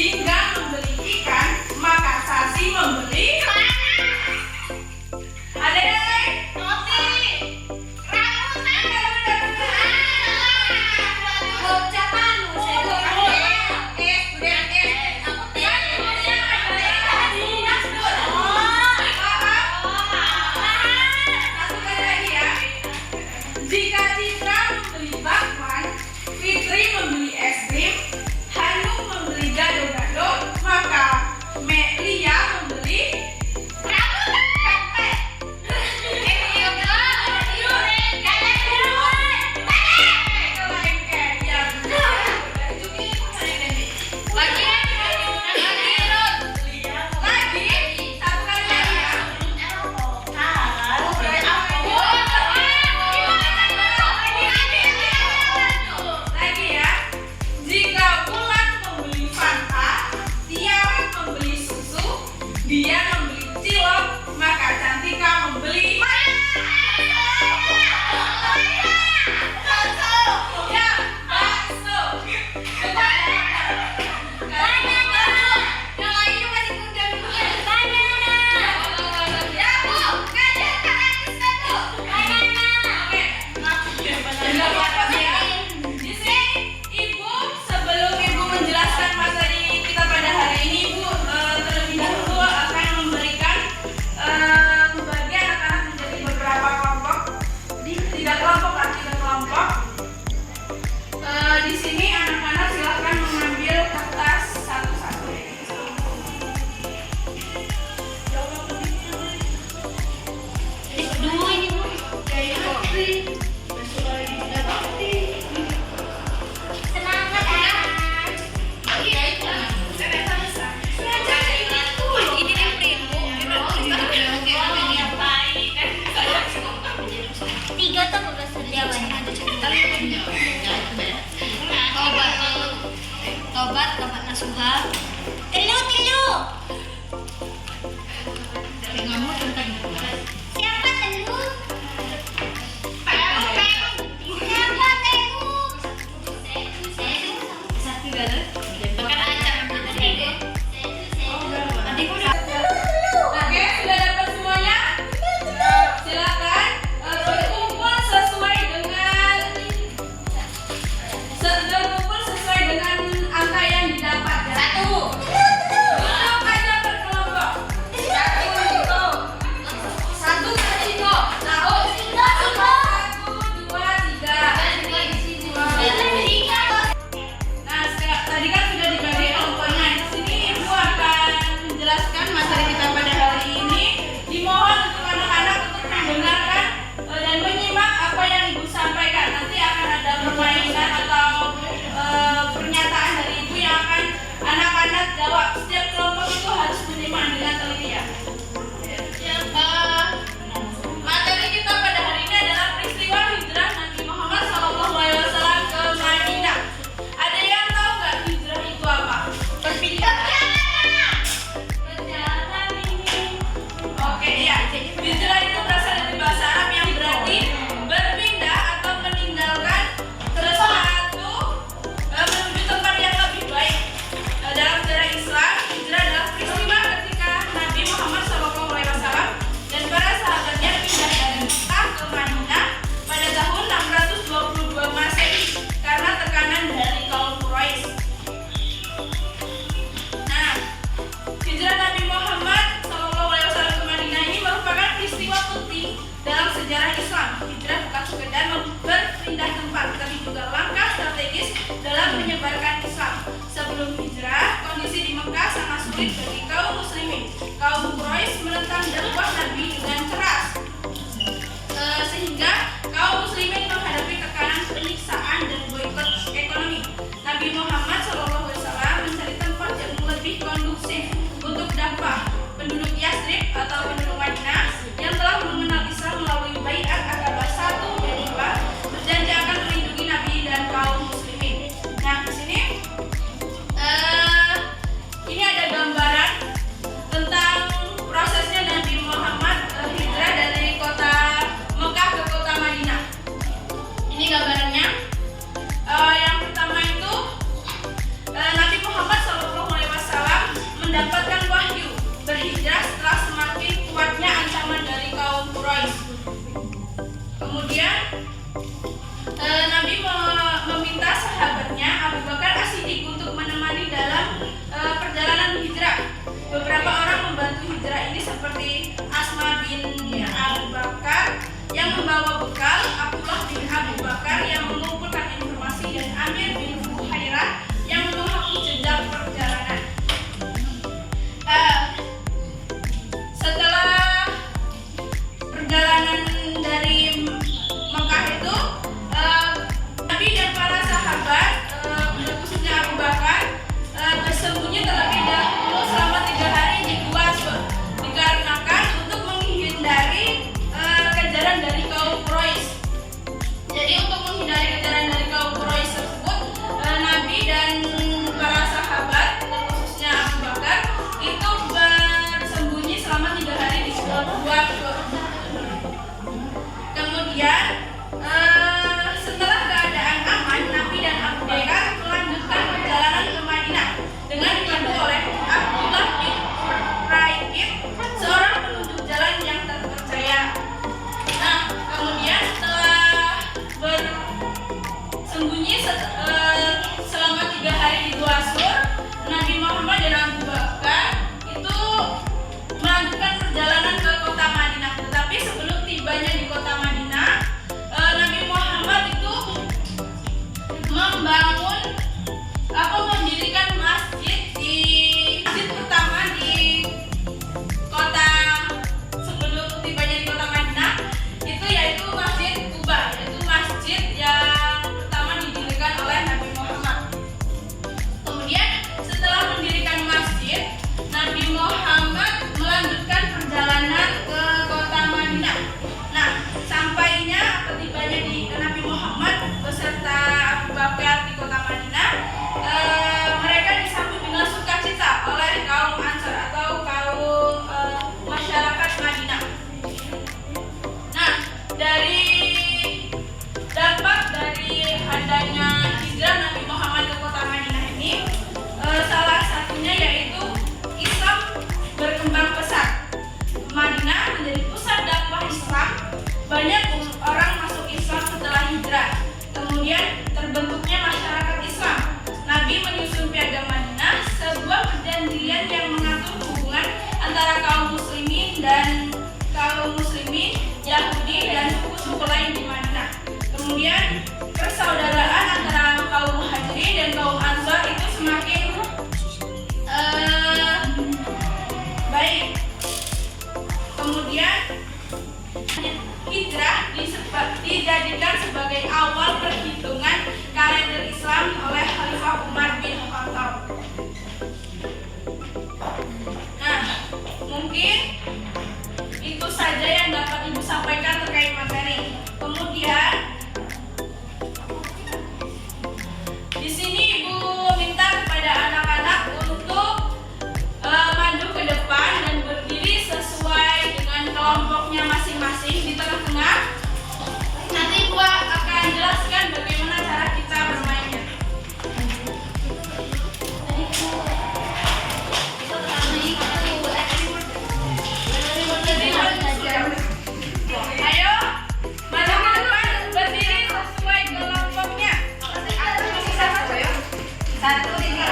Jika membeli ikan, maka Sasi membeli ada yang lain? Roti, rambutan, loncatan, Jika Citra membeli bakwan, Fitri membeli es krim, Hanum membeli gado-gado, maka Melia membeli dia membeli cilok, maka Cantika membeli bakso. Di sini Ibu, sebelum Ibu menjelaskan materi kita pada hari ini, Ibu terlebih dahulu akan memberikan membagi anak-anak menjadi beberapa kelompok, tiga kelompok. Di sini anak-anak silakan mengambil kertas satu-satu. Dulu ini Bu, dari kopi. Semangat anak. Ini tiga tuh udah tobat nasuha. Tilu. Siapa telu? Oke, sudah dapat semuanya? Silakan berkumpul sesuai dengan angka yang didapat. Satu. Duduk aja berkelompok. Satu Ciko. Satu, dua, tiga. Nah, tadi kan sudah dibagi kelompoknya. Di sini Ibu akan menjelaskan materi kita pada hari ini. Dimohon untuk anak-anak untuk mendengarkan dan menyimak apa yang Ibu sampaikan. Nanti akan ada permainan atau pernyataan dari Ibu yang akan anak-anak jawab. Setiap kelompok itu harus menyimak dengan teliti ya. Materi kita pada hari ini adalah peristiwa hijrah Nabi Muhammad SAW ke Madinah. Ada yang tahu nggak hijrah itu apa? Perjalanan ini. Oke ya. Hijrah itu berasal dari bahasa Arab yang berarti berpindah atau meninggalkan sesuatu menuju tempat yang lebih baik. Dalam sejarah Islam, hijrah adalah peristiwa ketika Nabi Muhammad SAW dan para sahabatnya pindah dari Mekah ke Madinah pada tahun 622 Masehi karena tekanan dari kaum Quraisy. Nah, hijrah Nabi Muhammad SAW ke Madinah ini merupakan peristiwa penting dalam sejarah Islam. Hijrah bukan sekedar berpindah tempat, tapi juga langkah strategis dalam menyebarkan Islam. Sebelum hijrah, kondisi di Mekah sangat sulit bagi kaum muslimin. Kaum Quraisy menentang dakwah Nabi dengan keras, sehingga kaum muslimin menghadapi tekanan penyiksaan dan boikot ekonomi. Nabi Muhammad SAW mencari tempat yang lebih kondusif untuk dakwah. Penduduk Yathrib atau penduduk Madinah yang telah mengenal Islam melalui baiat Aqabah 1 dan 2 berjanji akan melindungi Nabi dan kaum muslimin. Nah, di sini Muhammad melanjutkan perjalanan ke kota Madinah. Nah, sampainya atau tibanya di Nabi Muhammad beserta Abu Bakar di kota Madinah, mereka disambut dengan sukacita oleh kaum Ansar atau kaum masyarakat Madinah. Nah, dari dampak dari adanya hijrah Nabi Muhammad ke kota Madinah ini, salah satunya yaitu Islam berkembang pesat. Madinah menjadi pusat dakwah Islam. Banyak orang masuk Islam setelah hijrah. Kemudian terbentuknya masyarakat Islam. Nabi menyusun Piagam Madinah, sebuah perjanjian yang mengatur hubungan antara kaum muslimin Yahudi dan suku-suku lain di Madinah. Kemudian persaudaraan antara kaum Muhajirin dan kaum Ansar itu semakin baik. Kemudian hijrah dijadikan sebagai awal perhitungan kalender Islam oleh Khalifah Umar bin Khattab. Nah, mungkin itu saja yang dapat Ibu sampaikan terkait materi. Kemudian di sini Ibu minta kepada anak-anak untuk maju ke depan dan berdiri sesuai dengan kelompoknya masing-masing di tengah-tengah. Nanti Ibu akan jelaskan bagaimana cara kita bermainnya. Ayo, maju ke depan, berdiri sesuai kelompoknya. Satu, tiga.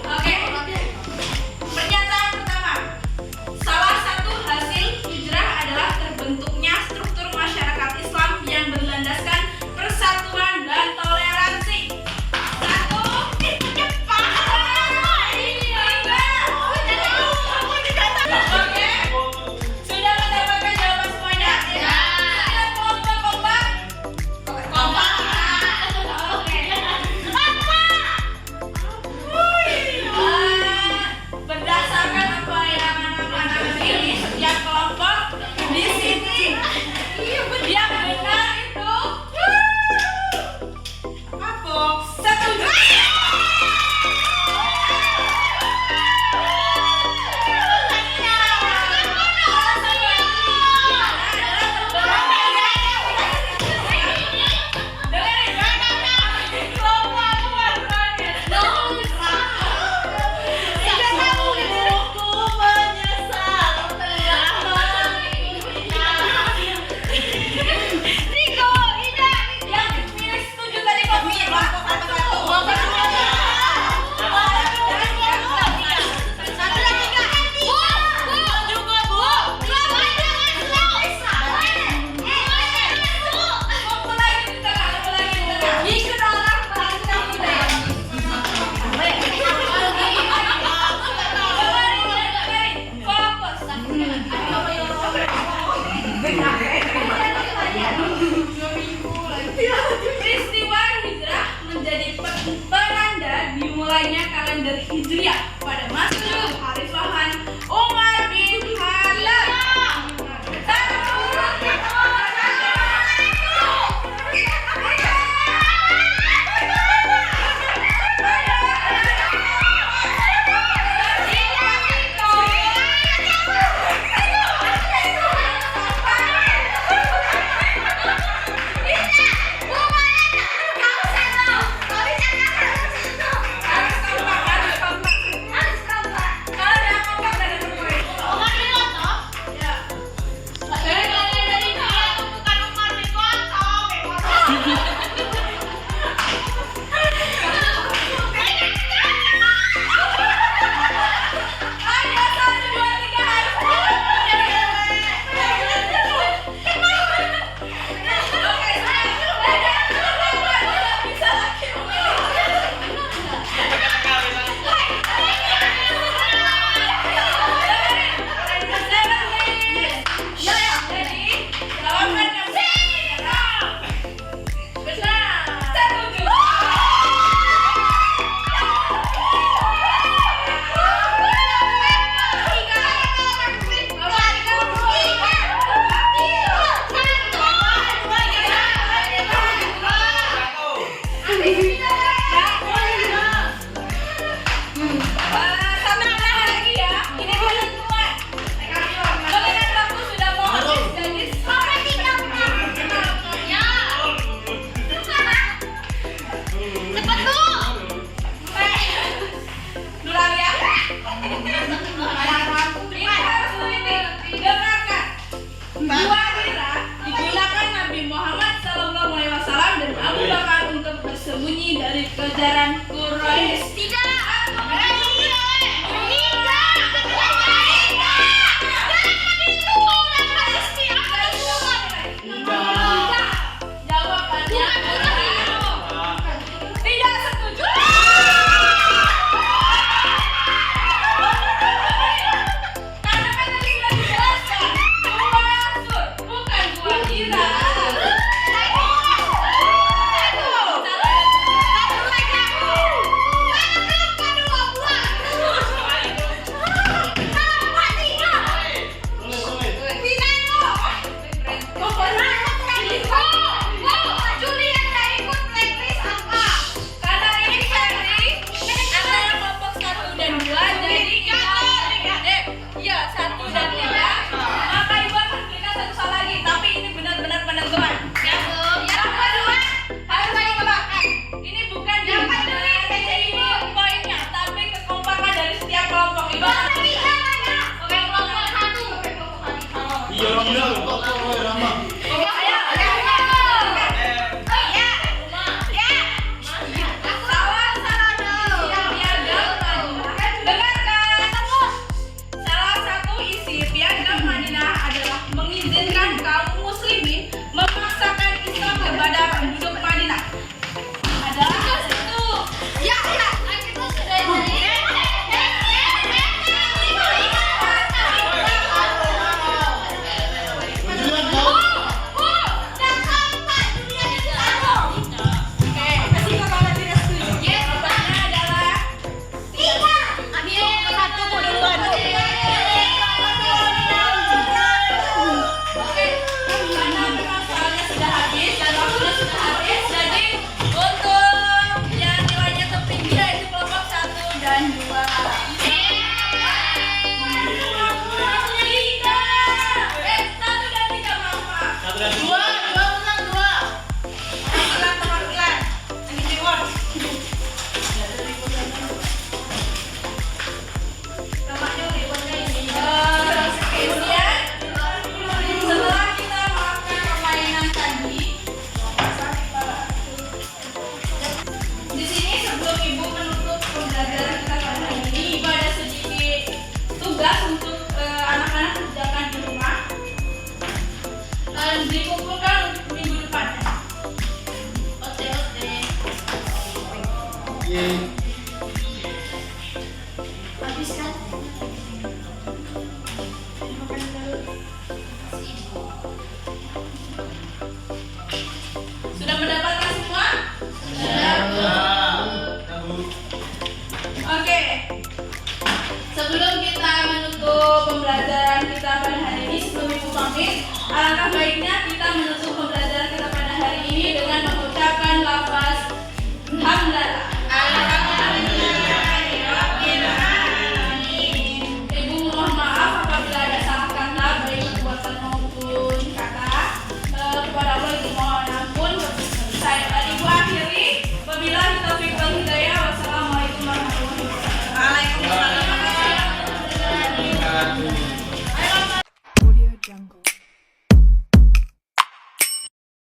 Oke. kalender Hijriah pada masa kekhalifahan Umar bin Khattab. Kejaran Quraisy. Jawabannya tidak setuju. Karena kan tadi sudah dijelaskan, Gua Sur, bukan Gua Hira. Sudah mendapatkan semua? Sudah. Oke. menit, alangkah baiknya kita menutup